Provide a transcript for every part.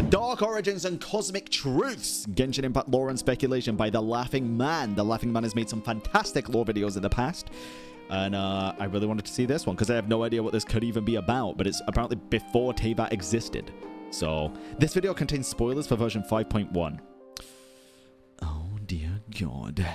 to Dark Origins and Cosmic Truths, Genshin Impact lore and speculation by The Laughing Man. The Laughing Man has made some fantastic lore videos in the past, and I really wanted to see this one because I have no idea what this could even be about, but it's apparently before Teyvat existed. So this video contains spoilers for version 5.1. Oh dear God.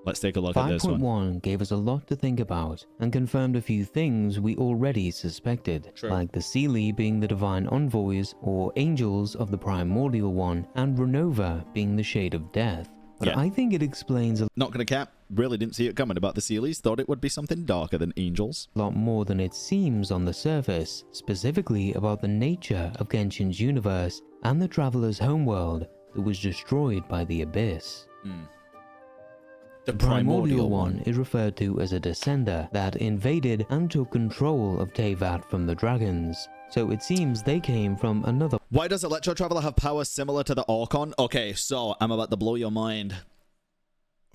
Let's take a look at this one. 5.1 gave us a lot to think about and confirmed a few things we already suspected, like the Seelie being the divine envoys or angels of the primordial one, and Renova being the shade of death. But I think it explains a Not gonna cap, really didn't see it coming about the Seelies, thought it would be something darker than angels. lot more than it seems on the surface, specifically about the nature of Genshin's universe and the Traveler's homeworld that was destroyed by the Abyss. The primordial one is referred to as a descender that invaded and took control of Teyvat from the dragons. So it seems they came from another. Why does Electro Traveler have power similar to the Archon? Okay, so I'm about to blow your mind.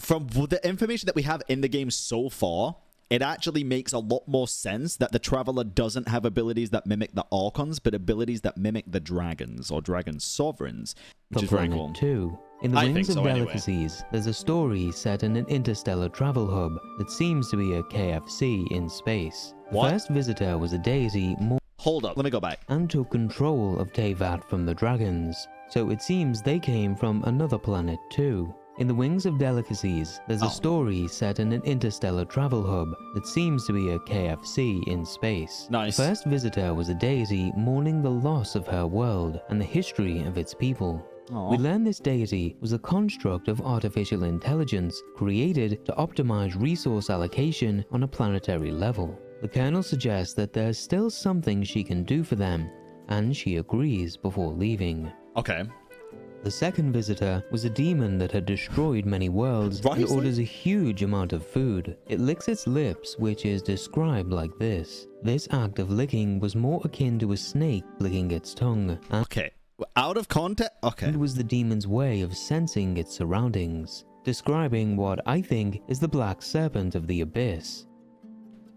From the information that we have in the game so far, it actually makes a lot more sense that the Traveler doesn't have abilities that mimic the Archons, but abilities that mimic the dragons or dragon sovereigns, which is very cool. Too. In the Wings of Delicacies, there's a story set in an interstellar travel hub that seems to be a KFC in space. The first visitor was a deity Hold up, let me go back. and took control of Teyvat from the dragons, so it seems they came from another planet too. In the Wings of Delicacies, there's a story set in an interstellar travel hub that seems to be a KFC in space. Nice. The first visitor was a deity mourning the loss of her world and the history of its people. We learn this deity was a construct of artificial intelligence created to optimize resource allocation on a planetary level. The Colonel suggests that there's still something she can do for them, and she agrees before leaving. Okay. The second visitor was a demon that had destroyed many worlds and orders a huge amount of food. It licks its lips, which is described like this. This act of licking was more akin to a snake licking its tongue. Okay. Out of context? Okay. It was the demon's way of sensing its surroundings, describing what I think is the black serpent of the abyss.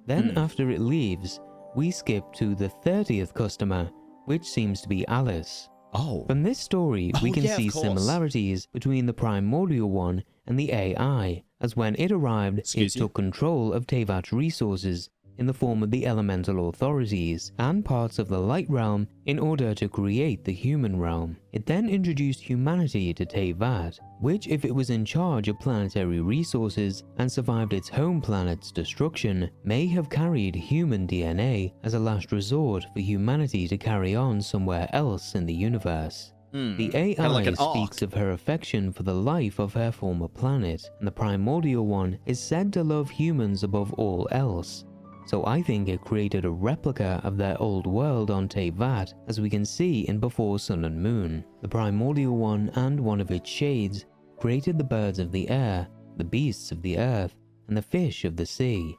Then after it leaves, we skip to the 30th customer, which seems to be Alice. From this story, we can see similarities between the primordial one and the AI, as when it arrived, it took control of Teyvat's resources in the form of the elemental authorities and parts of the light realm in order to create the human realm. It then introduced humanity to Teyvat, which, if it was in charge of planetary resources and survived its home planet's destruction, may have carried human DNA as a last resort for humanity to carry on somewhere else in the universe. The AI speaks of her affection for the life of her former planet, and the primordial one is said to love humans above all else. So I think it created a replica of their old world on Teyvat, as we can see in Before Sun and Moon. The primordial one and one of its shades created the birds of the air, the beasts of the earth, and the fish of the sea.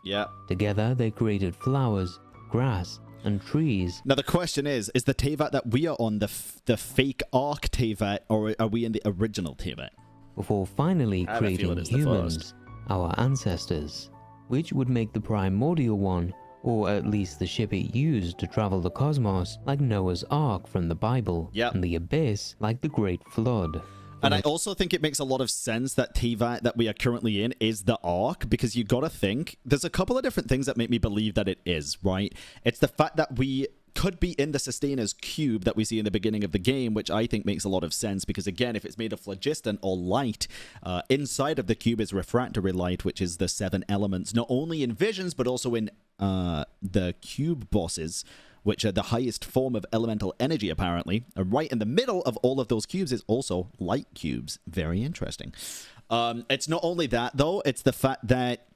Together they created flowers, grass, and trees. Now the question is the Teyvat that we are on the fake Arc Teyvat, or are we in the original Teyvat? Before finally creating humans, our ancestors, which would make the primordial one, or at least the ship it used to travel the cosmos, like Noah's Ark from the Bible, and the Abyss like the Great Flood. And I also think it makes a lot of sense that Teyvat that we are currently in is the Ark, because you gotta think, there's a couple of different things that make me believe that it is, right? It's the fact that we could be in the Sustainers cube that we see in the beginning of the game, which I think makes a lot of sense, because again, if it's made of phlogiston or light, inside of the cube is refractory light, which is the 7 elements, not only in visions, but also in the cube bosses, which are the highest form of elemental energy, apparently. And right in the middle of all of those cubes is also light cubes. Very interesting. It's not only that, though, it's the fact that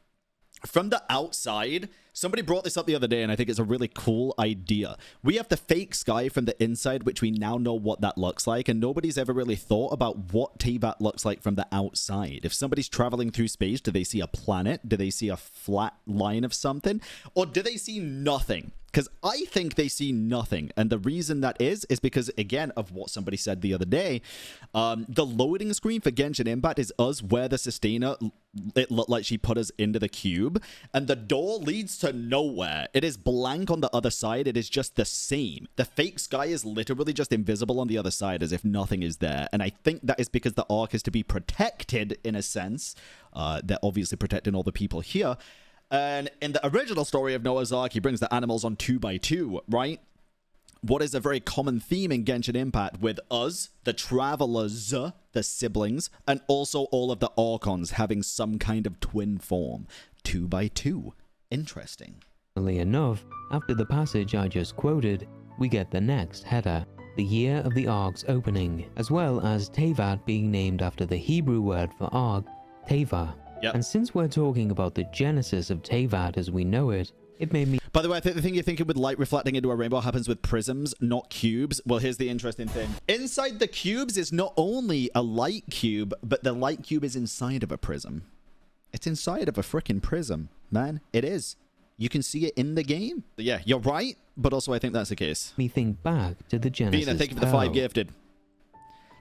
from the outside, somebody brought this up the other day, and I think it's a really cool idea. We have the fake sky from the inside, which we now know what that looks like, and nobody's ever really thought about what Teyvat looks like from the outside. If somebody's traveling through space, do they see a planet? Do they see a flat line of something? Or do they see nothing? Because I think they see nothing. And the reason that is because, again, of what somebody said the other day, the loading screen for Genshin Impact is us where the Sustainer, it looked like she put us into the cube. And the door leads to nowhere. It is blank on the other side. It is just the same. The fake sky is literally just invisible on the other side as if nothing is there. And I think that is because the Ark is to be protected in a sense. They're obviously protecting all the people here. And in the original story of Noah's Ark, he brings the animals on 2x2, right? What is a very common theme in Genshin Impact with us, the travelers, the siblings, and also all of the Archons having some kind of twin form. 2x2. Interesting. Funnily enough, after the passage I just quoted, we get the next header, the year of the Ark's opening, as well as Teyvat being named after the Hebrew word for Ark, Teyvat. Yep. And since we're talking about the genesis of Teyvat as we know it, it made me... By the way, I think the thing you're thinking with light reflecting into a rainbow happens with prisms, not cubes. Well, here's the interesting thing. Inside the cubes is not only a light cube, but the light cube is inside of a prism. It's inside of a freaking prism, man. It is. You can see it in the game. Yeah, you're right, but also I think that's the case. Me think back to the Genesis Vina, thank you for the 5 gifted.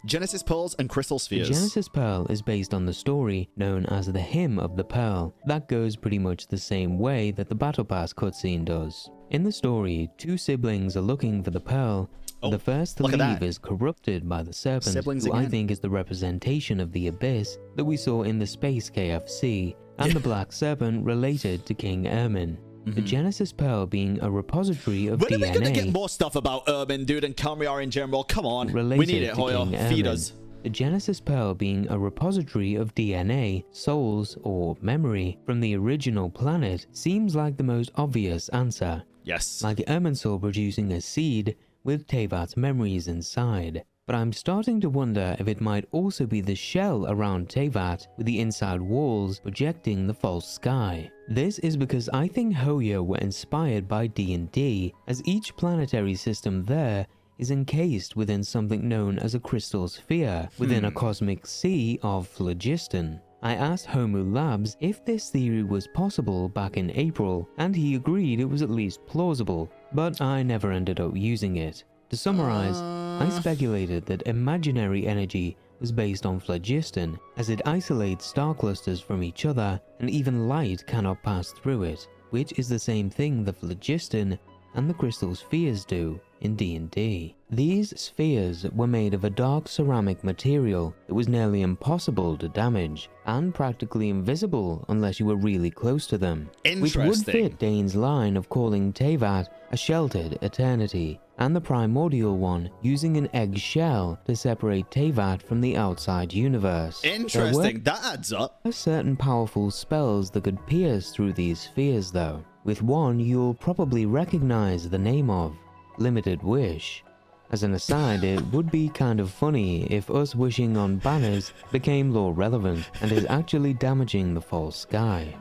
Genesis Pearls and Crystal Spheres. The Genesis Pearl is based on the story known as the Hymn of the Pearl. That goes pretty much the same way that the Battle Pass cutscene does. In the story, 2 siblings are looking for the pearl. The first to leave is corrupted by the serpent, who I think is the representation of the abyss that we saw in the Space KFC, and the black serpent related to King Ermin. The Genesis Pearl being a repository of DNA. When are we gonna get more stuff about Urban, dude, and Kamriar in general? Come on. We need it, Hoyo. Feed us. The Genesis Pearl being a repository of DNA, souls, or memory from the original planet seems like the most obvious answer. Yes. Like Irminsul producing a seed with Teyvat's memories inside. But I'm starting to wonder if it might also be the shell around Teyvat with the inside walls projecting the false sky. This is because I think Hoyo were inspired by D&D, as each planetary system there is encased within something known as a crystal sphere, within a cosmic sea of phlogiston. I asked Homu Labs if this theory was possible back in April, and he agreed it was at least plausible, but I never ended up using it. To summarize, I speculated that imaginary energy was based on phlogiston, as it isolates star clusters from each other and even light cannot pass through it, which is the same thing the phlogiston and the crystal spheres do in D&D. These spheres were made of a dark ceramic material that was nearly impossible to damage, and practically invisible unless you were really close to them, which would fit Dane's line of calling Teyvat a sheltered eternity, and the primordial one using an egg shell to separate Teyvat from the outside universe. Interesting, that adds up. There were certain powerful spells that could pierce through these spheres though. With one you'll probably recognize the name of, Limited Wish. As an aside, it would be kind of funny if us wishing on banners became lore relevant and is actually damaging the false sky.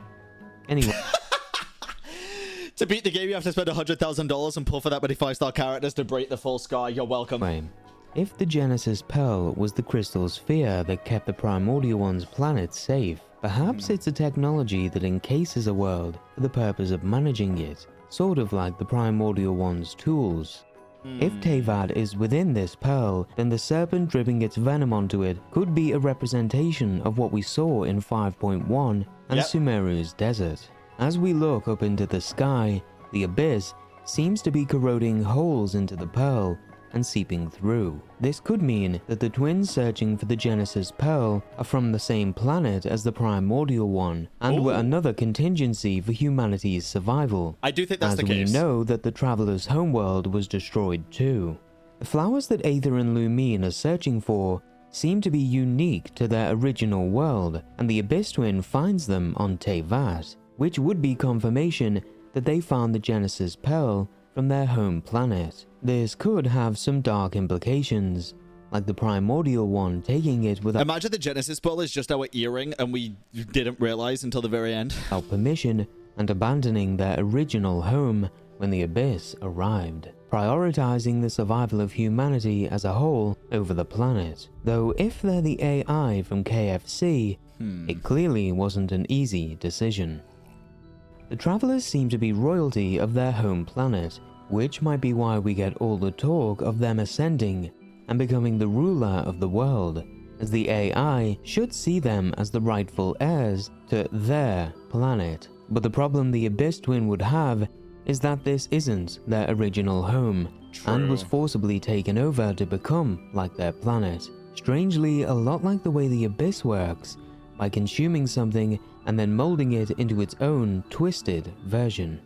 Anyway. To beat the game, you have to spend $100,000 and pull for that many 5-star characters to break the full sky. You're welcome. If the Genesis Pearl was the crystal sphere that kept the Primordial One's planet safe, perhaps it's a technology that encases a world for the purpose of managing it, sort of like the Primordial One's tools. If Teyvat is within this pearl, then the serpent dripping its venom onto it could be a representation of what we saw in 5.1 and Sumeru's desert. As we look up into the sky, the abyss seems to be corroding holes into the pearl and seeping through. This could mean that the twins searching for the Genesis Pearl are from the same planet as the Primordial One, and were another contingency for humanity's survival. I do think that's the case. As we know that the Traveler's homeworld was destroyed too. The flowers that Aether and Lumine are searching for seem to be unique to their original world, and the Abyss Twin finds them on Teyvat, which would be confirmation that they found the Genesis Pearl from their home planet. This could have some dark implications, like the Primordial One taking it without... Imagine the Genesis Pearl is just our earring and we didn't realize until the very end. ...without permission and abandoning their original home when the Abyss arrived, prioritizing the survival of humanity as a whole over the planet. Though if they're the AI from KFC, it clearly wasn't an easy decision. The travelers seem to be royalty of their home planet, which might be why we get all the talk of them ascending and becoming the ruler of the world, as the AI should see them as the rightful heirs to their planet. But the problem the Abyss Twin would have is that this isn't their original home, and was forcibly taken over to become like their planet. Strangely, a lot like the way the Abyss works, by consuming something and then molding it into its own twisted version.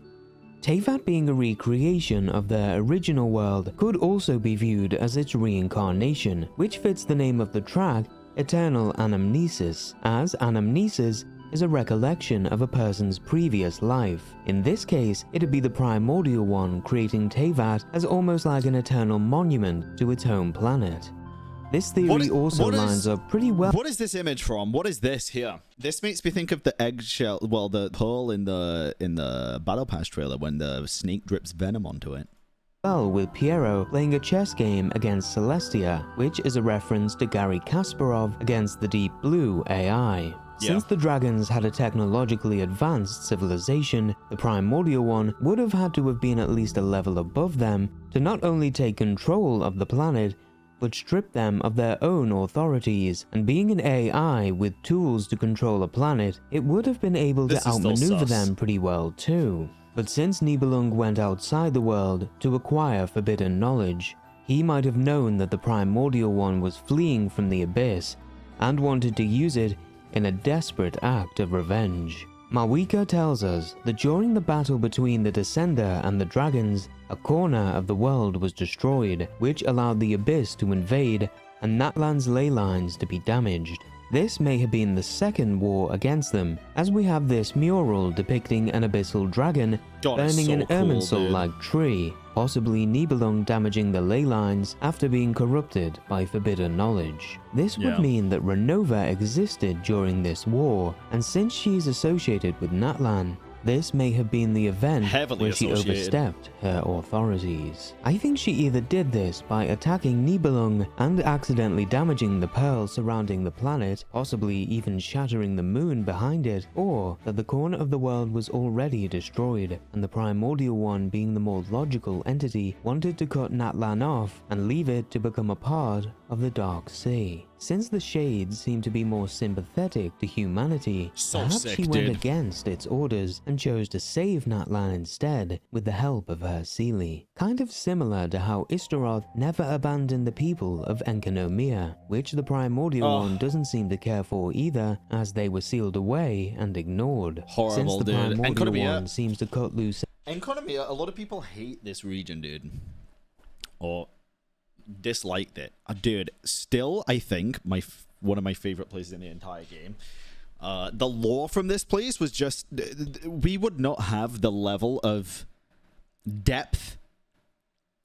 Teyvat being a recreation of their original world could also be viewed as its reincarnation, which fits the name of the track, Eternal Anamnesis, as anamnesis is a recollection of a person's previous life. In this case, it'd be the primordial one creating Teyvat as almost like an eternal monument to its home planet. This theory also lines up pretty well. What is this image from? What is this here? This makes me think of the eggshell, well, the pearl in the Battle Pass trailer when the snake drips venom onto it. Well, with Piero playing a chess game against Celestia, which is a reference to Garry Kasparov against the Deep Blue AI. Since the dragons had a technologically advanced civilization, the primordial one would have had to have been at least a level above them to not only take control of the planet, but strip them of their own authorities. And being an AI with tools to control a planet, it would have been able to outmaneuver them pretty well too. But since Nibelung went outside the world to acquire forbidden knowledge, he might have known that the primordial one was fleeing from the abyss and wanted to use it in a desperate act of revenge. Malwika tells us that during the battle between the Descender and the dragons, a corner of the world was destroyed, which allowed the abyss to invade and Natlan's ley lines to be damaged. This may have been the second war against them, as we have this mural depicting an abyssal dragon burning an Irminsul-like tree, possibly Nibelung damaging the ley lines after being corrupted by forbidden knowledge. This would mean that Renova existed during this war, and since she is associated with Natlan, this may have been the event where she overstepped her authorities. I think she either did this by attacking Nibelung and accidentally damaging the pearl surrounding the planet, possibly even shattering the moon behind it, or that the corner of the world was already destroyed, and the primordial one, being the more logical entity, wanted to cut Natlan off and leave it to become a part of the Dark Sea. Since the Shades seem to be more sympathetic to humanity, perhaps she went against its orders and chose to save Natlan instead with the help of her Seelie. Kind of similar to how Istaroth never abandoned the people of Enkanomiya, which the primordial one doesn't seem to care for either, as they were sealed away and ignored. Horrible, since the primordial one seems to cut loose. Enkanomiya, a lot of people hate this region, dude. Or disliked it. Dude, still, I think one of my favorite places in the entire game. The lore from this place was just, we would not have the level of depth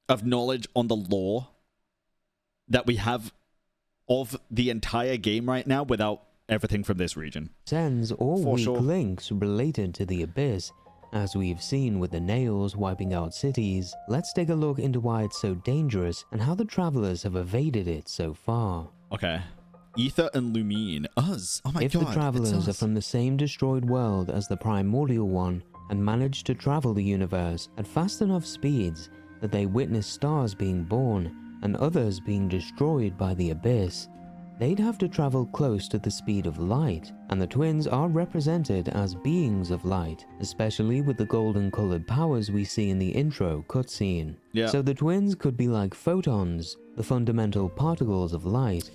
of knowledge on the lore that we have of the entire game right now without everything from this region. Sends all weak links related to the Abyss. As we've seen with the nails wiping out cities, let's take a look into why it's so dangerous and how the travelers have evaded it so far. Okay. Ether and Lumine. Us. Oh my god. If the travelers are from the same destroyed world as the primordial one and manage to travel the universe at fast enough speeds that they witness stars being born and others being destroyed by the abyss, they'd have to travel close to the speed of light, and the twins are represented as beings of light, especially with the golden colored powers we see in the intro cutscene. Yeah. So the twins could be like photons, the fundamental particles of light.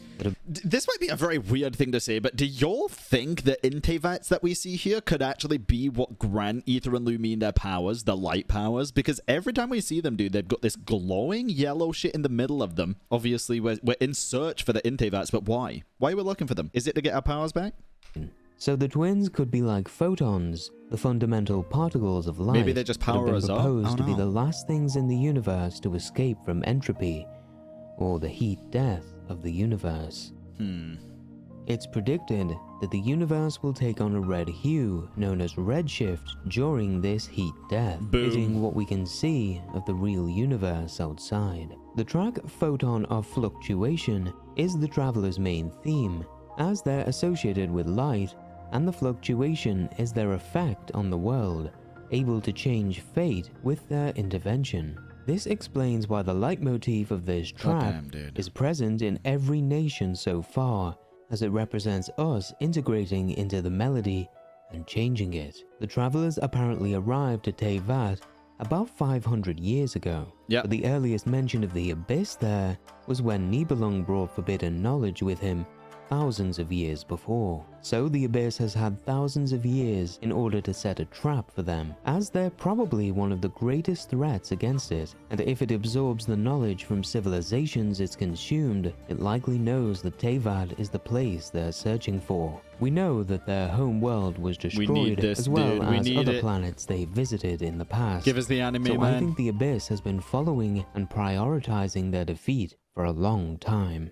This might be a very weird thing to say, but do y'all think the Teyvats that we see here could actually be what grant Ether and Lumine their powers, the light powers? Because every time we see them, dude, they've got this glowing yellow shit in the middle of them. Obviously, we're in search for the Teyvats, but why? Why are we looking for them? Is it to get our powers back? So the twins could be like photons, the fundamental particles of light. Maybe they just power us up. Proposed to be the last things in the universe to escape from entropy, or the heat death of the universe. It's predicted that the universe will take on a red hue known as redshift during this heat death, hitting what we can see of the real universe outside. The track Photon of Fluctuation is the traveler's main theme, as they're associated with light, and the fluctuation is their effect on the world, able to change fate with their intervention. This explains why the leitmotif of this track Goddamn, dude. is present in every nation so far, as it represents us integrating into the melody and changing it. The travelers apparently arrived at Teyvat about 500 years ago. Yep. But the earliest mention of the abyss there was when Nibelung brought forbidden knowledge with him thousands of years before. So the abyss has had thousands of years in order to set a trap for them, as they're probably one of the greatest threats against it, and if it absorbs the knowledge from civilizations it's consumed, it likely knows that Teyvat is the place they're searching for. We know that their home world was destroyed, this, as well dude. as other planets they visited in the past. Give us the anime, So man. I think the abyss has been following and prioritizing their defeat for a long time.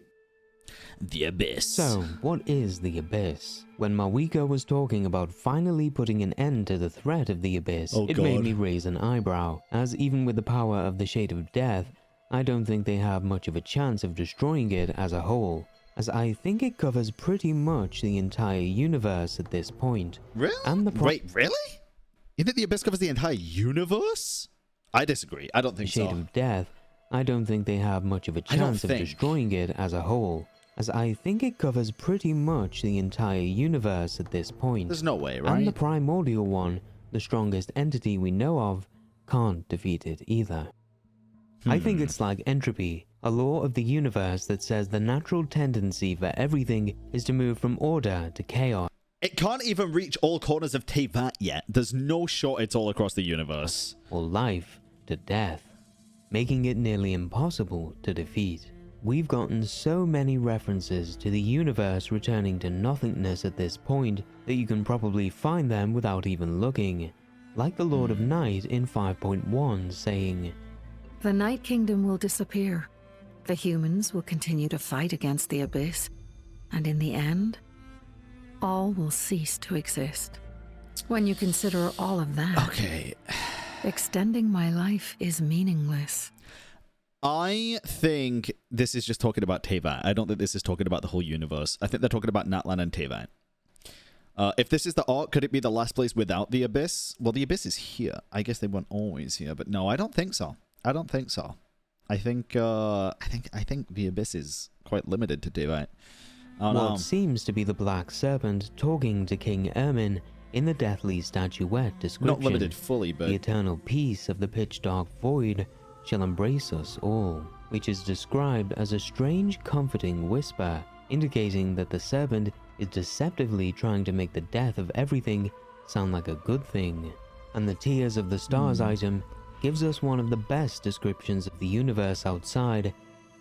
The abyss. So, what is the abyss? When Mawika was talking about finally putting an end to the threat of the abyss, Oh, it God. made me raise an eyebrow, as even with the power of the Shade of Death, I don't think they have much of a chance of destroying it as a whole, as I think it covers pretty much the entire universe at this point. Really? And the Wait, really? You think the abyss covers the entire universe? I disagree. I don't think Shade so. of Death, I don't think they have much of a I don't chance of think. destroying it as a whole, as I think it covers pretty much the entire universe at this point. There's no way, right? And the primordial one, the strongest entity we know of, can't defeat it either. I think it's like entropy, a law of the universe that says the natural tendency for everything is to move from order to chaos. It can't even reach all corners of Teyvat yet. There's no shot it's all across the universe. Or life to death, making it nearly impossible to defeat. We've gotten so many references to the universe returning to nothingness at this point that you can probably find them without even looking, like the Lord of Night in 5.1 saying, The Night Kingdom will disappear. The humans will continue to fight against the abyss, and in the end, all will cease to exist. When you consider all of that, Okay. extending my life is meaningless. I think this is just talking about Teyvat. I don't think this is talking about the whole universe. I think they're talking about Natlan and Teyvat. If this is the arc, could it be the last place without the abyss? Well, the abyss is here. I guess they weren't always here, but no, I don't think so. I don't think so. I think the abyss is quite limited to Teyvat. what seems to be the Black Serpent talking to King Ermin in the deathly statuette description. Not limited fully, but The eternal peace of the pitch-dark void shall embrace us all, which is described as a strange comforting whisper, indicating that the serpent is deceptively trying to make the death of everything sound like a good thing. And the Tears of the Stars item gives us one of the best descriptions of the universe outside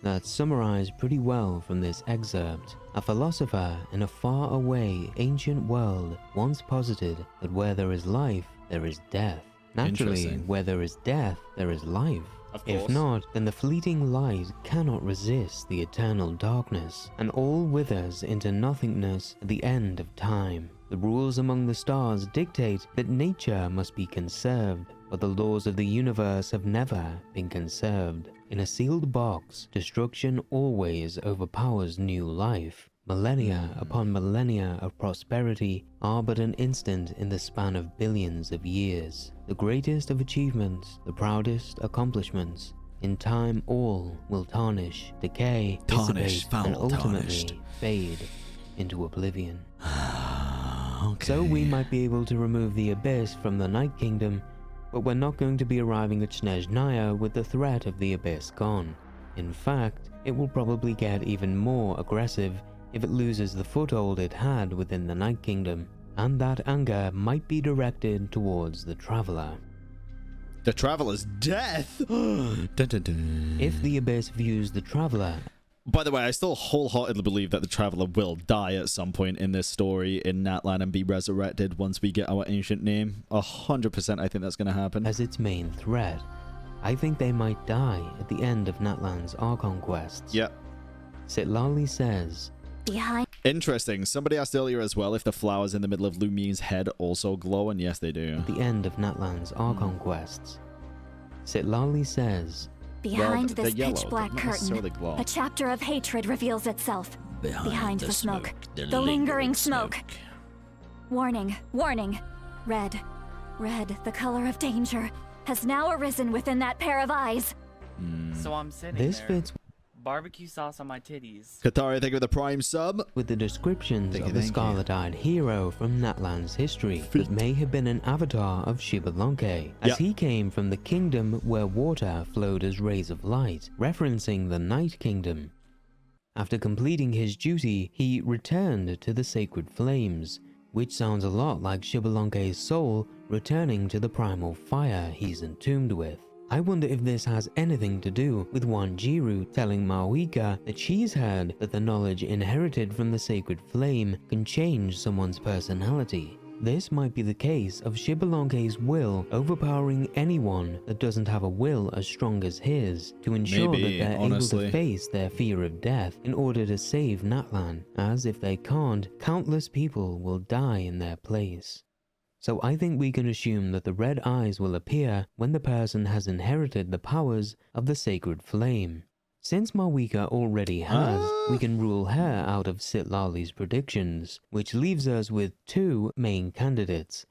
that's summarized pretty well from this excerpt. A philosopher in a far-away ancient world once posited that where there is life, there is death. Naturally, Interesting. where there is death, there is life. Of If course. not, then the fleeting light cannot resist the eternal darkness, and all withers into nothingness at the end of time. The rules among the stars dictate that nature must be conserved, but the laws of the universe have never been conserved. In a sealed box, destruction always overpowers new life. Millennia upon millennia of prosperity are but an instant in the span of billions of years. The greatest of achievements, the proudest accomplishments, in time all will tarnish, decay, Tarnish, dissipate, and foul ultimately tarnished. fade into oblivion. Okay. So we might be able to remove the abyss from the Night Kingdom, but we're not going to be arriving at Snezhnaya with the threat of the abyss gone. In fact, it will probably get even more aggressive if it loses the foothold it had within the Night Kingdom, and that anger might be directed towards the Traveler. The Traveler's death! Dun, dun, dun. If the abyss views the Traveler, By the way, I still wholeheartedly believe that the Traveler will die at some point in this story in Natlan and be resurrected once we get our ancient name. 100% I think that's going to happen. as its main threat, I think they might die at the end of Natlan's Archon quests. Yep. Sitlali says, Behind Interesting. Somebody asked earlier as well if the flowers in the middle of Lumine's head also glow, and yes, they do. at the end of Natlan's Archon quests. Sitlali says, behind they're this yellow, pitch black they're not necessarily curtain, glow. a chapter of hatred reveals itself. Behind the smoke, the lingering smoke. Warning, warning. Red. Red, the color of danger, has now arisen within that pair of eyes. So I'm sitting This there, fits barbecue sauce on my titties. Katari, thank you for the prime sub. with the descriptions Thank you, of a thank you. scarlet-eyed hero from Natlan's history that may have been an avatar of Xbalanque, as Yep. he came from the kingdom where water flowed as rays of light, referencing the Night Kingdom. After completing his duty, he returned to the sacred flames, which sounds a lot like Xbalanque's soul returning to the primal fire he's entombed with. I wonder if this has anything to do with Wanjiru telling Mawika that she's heard that the knowledge inherited from the sacred flame can change someone's personality. This might be the case of Xbalanque's will overpowering anyone that doesn't have a will as strong as his to ensure Maybe, that they're honestly. able to face their fear of death in order to save Natlan, as if they can't, countless people will die in their place. So I think we can assume that the red eyes will appear when the person has inherited the powers of the sacred flame. Since Mawika already has, we can rule her out of Sitlali's predictions, which leaves us with two main candidates,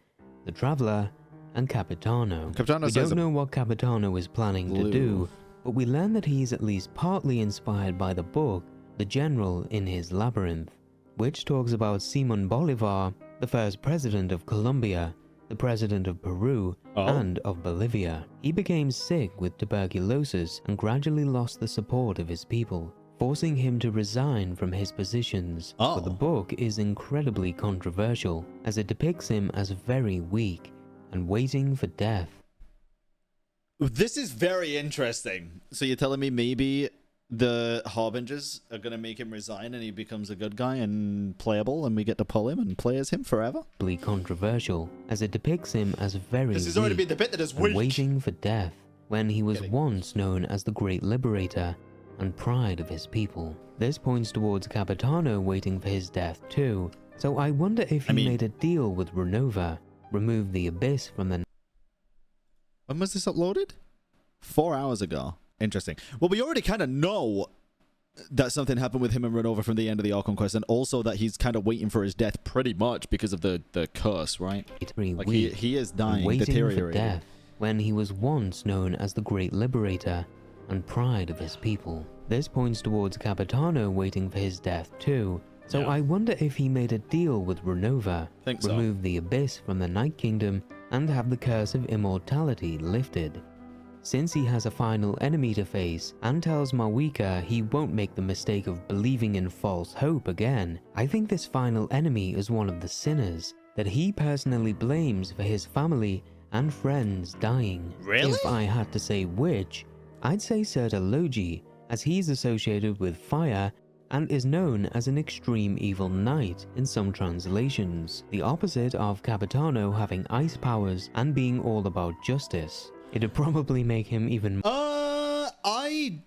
the Traveler and Capitano. Capitano We says don't know what Capitano is planning to do, but we learn that he's at least partly inspired by the book, The General in His Labyrinth, which talks about Simon Bolivar, the first president of Colombia, the president of Peru, and of Bolivia. He became sick with tuberculosis and gradually lost the support of his people, forcing him to resign from his positions. But the book is incredibly controversial, as it depicts him as very weak and waiting for death. This is very interesting. So you're telling me maybe the Harbingers are going to make him resign and he becomes a good guy and playable and we get to pull him and play as him forever? Controversial, as it depicts him as very This has already weak been the bit that is and weak. waiting for death, when he was once known as the Great Liberator and pride of his people. This points towards Capitano waiting for his death too, so I wonder if he made a deal with Renova, removed the Abyss from the... When was this uploaded? 4 hours ago. Interesting. Well, we already kind of know that something happened with him and Renova from the end of the Archon quest, and also that he's kind of waiting for his death pretty much because of the curse, right? Like he is dying, waiting for deteriorating. death, when he was once known as the Great Liberator and pride of his people. This points towards Capitano waiting for his death too, so I wonder if he made a deal with Renova, Think so. remove the Abyss from the Night Kingdom, and have the curse of immortality lifted. Since he has a final enemy to face and tells Mawika he won't make the mistake of believing in false hope again, I think this final enemy is one of the sinners that he personally blames for his family and friends dying. Really? If I had to say which, I'd say Serta Logi, as he's associated with fire and is known as an extreme evil knight in some translations, the opposite of Capitano having ice powers and being all about justice. It'd probably make him even... I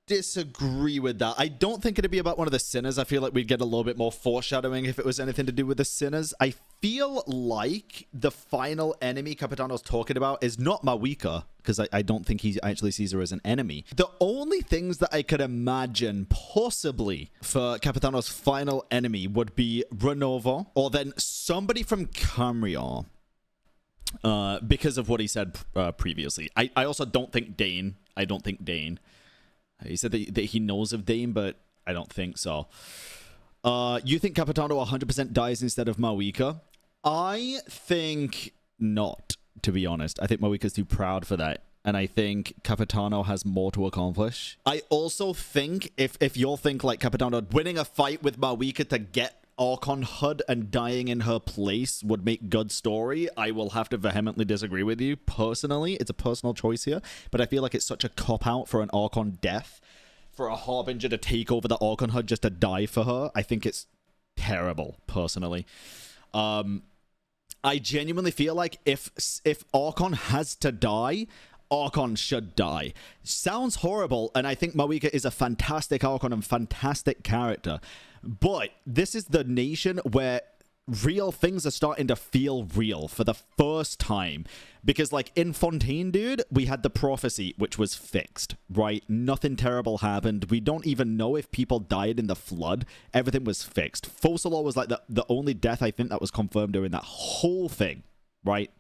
disagree with that. I don't think it'd be about one of the sinners. I feel like we'd get a little bit more foreshadowing if it was anything to do with the sinners. I feel like the final enemy Capitano's talking about is not Mawika, because I don't think he actually sees her as an enemy. The only things that I could imagine possibly for Capitano's final enemy would be Renova, or then somebody from Camriar. Because of what he said previously. I also don't think Dane. I don't think Dane. He said that he knows of Dane, but I don't think so. You think Capitano 100% dies instead of Mawika? I think not, to be honest. I think Mawika's too proud for that. And I think Capitano has more to accomplish. I also think if you'll think like Capitano winning a fight with Mawika to get Archon HUD and dying in her place would make good story, I will have to vehemently disagree with you. Personally, it's a personal choice here, but I feel like it's such a cop-out for an Archon death, for a Harbinger to take over the Archon HUD just to die for her. I think it's terrible, personally. I genuinely feel like if Archon has to die, Archon should die. Sounds horrible, and I think Mawika is a fantastic Archon and fantastic character. But this is the nation where real things are starting to feel real for the first time. Because, like, in Fontaine, dude, we had the prophecy, which was fixed, right? Nothing terrible happened. We don't even know if people died in the flood. Everything was fixed. Focalor was, like, the only death I think that was confirmed during that whole thing, right?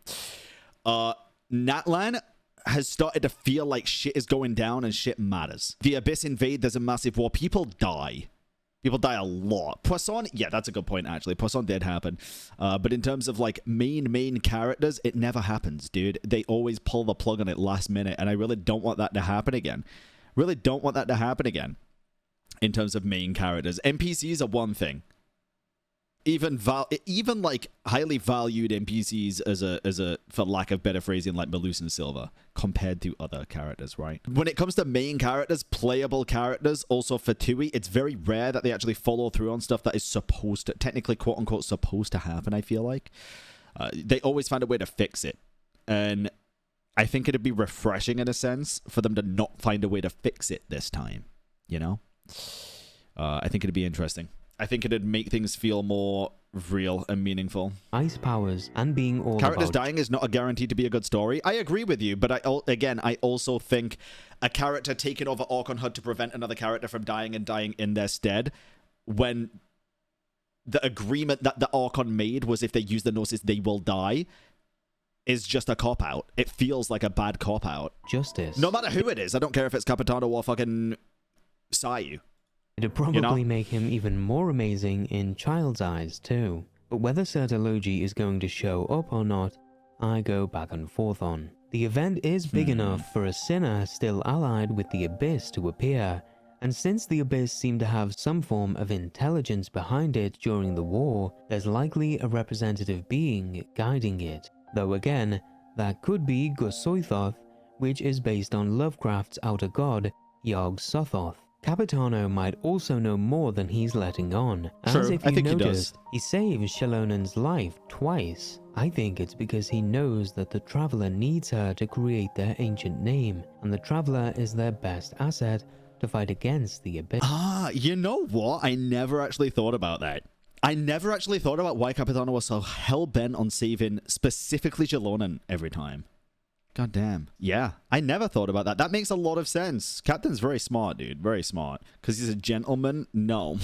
Natlan has started to feel like shit is going down and shit matters. The Abyss invade, there's a massive war. People die. People die a lot. Poisson, yeah, that's a good point, actually. Poisson did happen. But in terms of, like, main characters, it never happens, dude. They always pull the plug on it last minute, and I really don't want that to happen again. Really don't want that to happen again in terms of main characters. NPCs are one thing. Even like highly valued NPCs as a for lack of better phrasing, like Malus and Silva, compared to other characters, right? When it comes to main characters, playable characters, also for Tui, it's very rare that they actually follow through on stuff that is supposed to, technically quote unquote supposed to happen. I feel like they always find a way to fix it, and I think it'd be refreshing in a sense for them to not find a way to fix it this time. You know, I think it'd be interesting. I think it'd make things feel more real and meaningful. Ice powers and being all characters about... dying is not a guarantee to be a good story. I agree with you, but I also think a character taking over Orkon HUD to prevent another character from dying and dying in their stead, when the agreement that the Orkon made was if they use the Gnosis, they will die, is just a cop-out. It feels like a bad cop-out. Justice. No matter who it is. I don't care if it's Capitano or fucking Sayu. It'd probably make him even more amazing in Child's eyes, too. But whether Sertology is going to show up or not, I go back and forth on. The event is big enough for a sinner still allied with the Abyss to appear, and since the Abyss seemed to have some form of intelligence behind it during the war, there's likely a representative being guiding it. Though again, that could be Gusoithoth, which is based on Lovecraft's outer god, Yog-Sothoth. Capitano might also know more than he's letting on, as True, if I you think noticed, he saves Shalonen's life twice. I think it's because he knows that the Traveler needs her to create their ancient name, and the Traveler is their best asset to fight against the Abyss. Ah, you know what? I never actually thought about that. I never actually thought about why Capitano was so hell-bent on saving specifically Jalonen every time. God damn. Yeah, I never thought about that. That makes a lot of sense. Captain's very smart, dude. Very smart. Because he's a gentleman? No.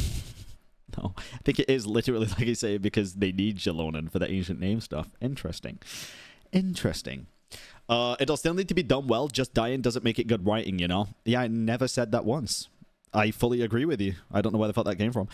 No. I think it is literally, like you say, because they need Jalonen for the ancient name stuff. Interesting. Interesting. It'll still need to be done well. Just dying doesn't make it good writing, you know? Yeah, I never said that once. I fully agree with you. I don't know where the fuck that came from.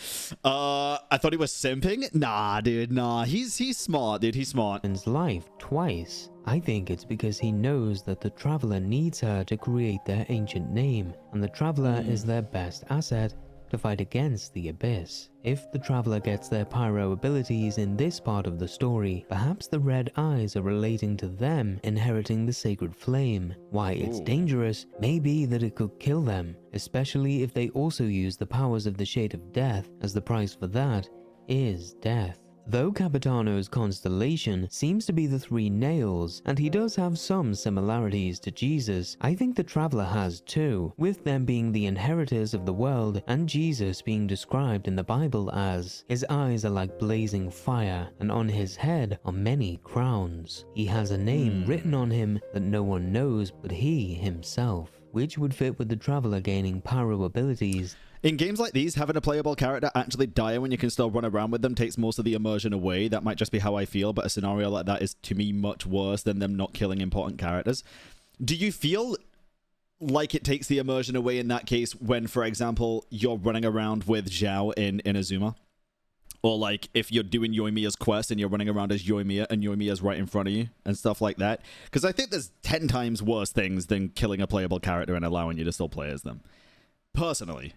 I thought he was simping? Nah, dude, nah. He's smart, dude. He's smart. His life twice. I think it's because he knows that the Traveler needs her to create their ancient name, and the Traveler is their best asset to fight against the Abyss. If the Traveler gets their pyro abilities in this part of the story, perhaps the red eyes are relating to them inheriting the sacred flame. Why it's dangerous may be that it could kill them, especially if they also use the powers of the Shade of Death, as the price for that is death. Though Capitano's constellation seems to be the three nails, and he does have some similarities to Jesus, I think the Traveler has too, with them being the inheritors of the world and Jesus being described in the Bible as, his eyes are like blazing fire, and on his head are many crowns. He has a name written on him that no one knows but he himself, which would fit with the Traveler gaining pyro abilities. In games like these, having a playable character actually die when you can still run around with them takes most of the immersion away. That might just be how I feel, but a scenario like that is, to me, much worse than them not killing important characters. Do you feel like it takes the immersion away in that case when, for example, you're running around with Zhao in Inazuma? Or like if you're doing Yoimiya's quest and you're running around as Yoimiya and Yoimiya's right in front of you and stuff like that? Because I think there's 10 times worse things than killing a playable character and allowing you to still play as them. Personally.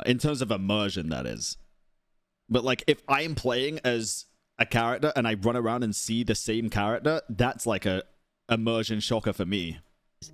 In terms of immersion, that is. But like, if I'm playing as a character and I run around and see the same character, that's like a immersion shocker for me.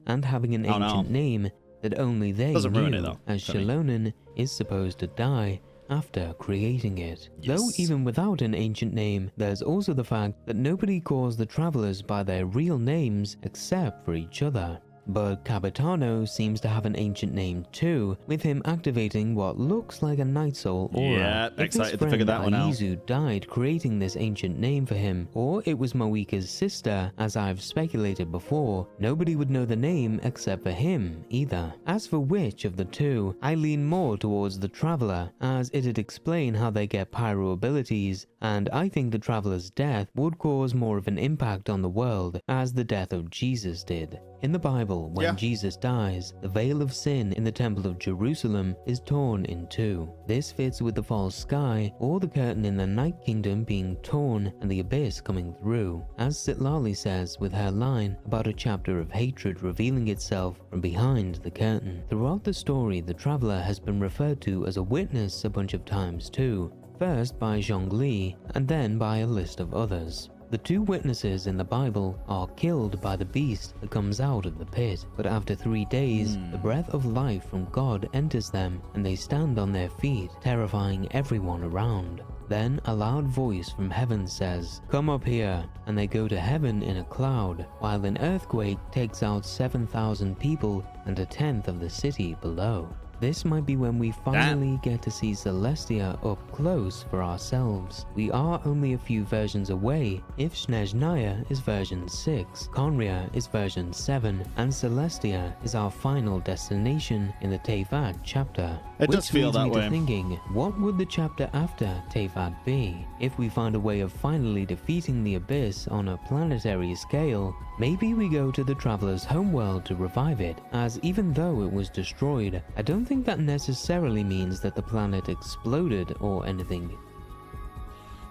And having an ancient name that only they Doesn't ruin knew, it, though, as for me. Shalonen is supposed to die after creating it. Yes. Though even without an ancient name, there's also the fact that nobody calls the Travelers by their real names except for each other. But Capitano seems to have an ancient name too, with him activating what looks like a Night Soul aura. Yeah, If excited his to figure friend that one out. Aizu died creating this ancient name for him, or it was Moika's sister, as I've speculated before, nobody would know the name except for him either. As for which of the two, I lean more towards the Traveler, as it'd explain how they get pyro abilities, and I think the traveler's death would cause more of an impact on the world as the death of Jesus did. In the Bible, when Jesus dies, the veil of sin in the Temple of Jerusalem is torn in two. This fits with the false sky or the curtain in the Night Kingdom being torn and the abyss coming through, as Sitlali says with her line about a chapter of hatred revealing itself from behind the curtain. Throughout the story, the traveler has been referred to as a witness a bunch of times too, first by Zhongli and then by a list of others. The two witnesses in the Bible are killed by the beast that comes out of the pit, but after 3 days, the breath of life from God enters them and they stand on their feet, terrifying everyone around. Then a loud voice from heaven says, "Come up here," and they go to heaven in a cloud, while an earthquake takes out 7,000 people and a tenth of the city below. This might be when we finally get to see Celestia up close for ourselves. We are only a few versions away if Snezhnaya is version 6, Conria is version 7, and Celestia is our final destination in the Teyvat chapter. It does feel that way. Thinking, what would the chapter after Teyvat be? If we find a way of finally defeating the Abyss on a planetary scale, maybe we go to the Traveler's homeworld to revive it, as even though it was destroyed, I don't think that necessarily means that the planet exploded or anything.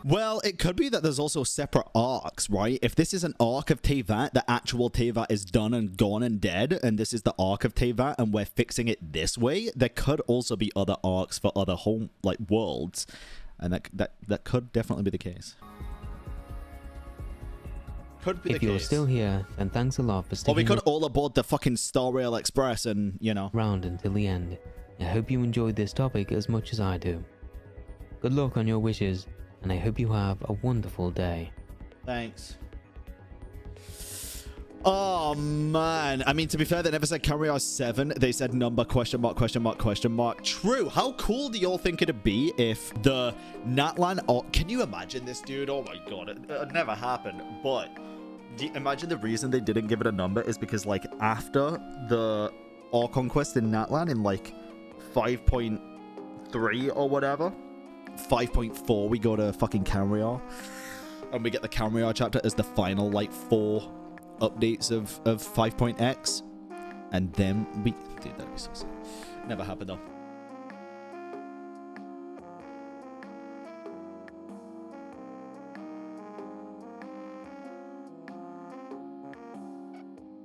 Well, it could be that there's also separate arcs, right? If this is an arc of Teyvat, the actual Teyvat is done and gone and dead, and this is the arc of Teyvat, and we're fixing it this way, there could also be other arcs for other home, like, worlds, and that could definitely be the case. Could be if you're still here, then thanks a lot for sticking or we could all aboard the fucking Star Rail Express and, you know, around until the end. I hope you enjoyed this topic as much as I do. Good luck on your wishes, and I hope you have a wonderful day. Thanks. Oh, man. I mean, to be fair, they never said Carrier 7. They said number, question mark, question mark, question mark. True. How cool do y'all think it'd be if the Natlan... Oh, can you imagine this, dude? Oh, my God. It never happened. But imagine the reason they didn't give it a number is because, like, after the All Conquest in Natlan in, like, 5.3 or whatever, 5.4, we go to fucking Carrier. And we get the Carrier chapter as the final, like, 4 updates of 5.x, and then we... Dude, that'd be so sick. Never happened, though.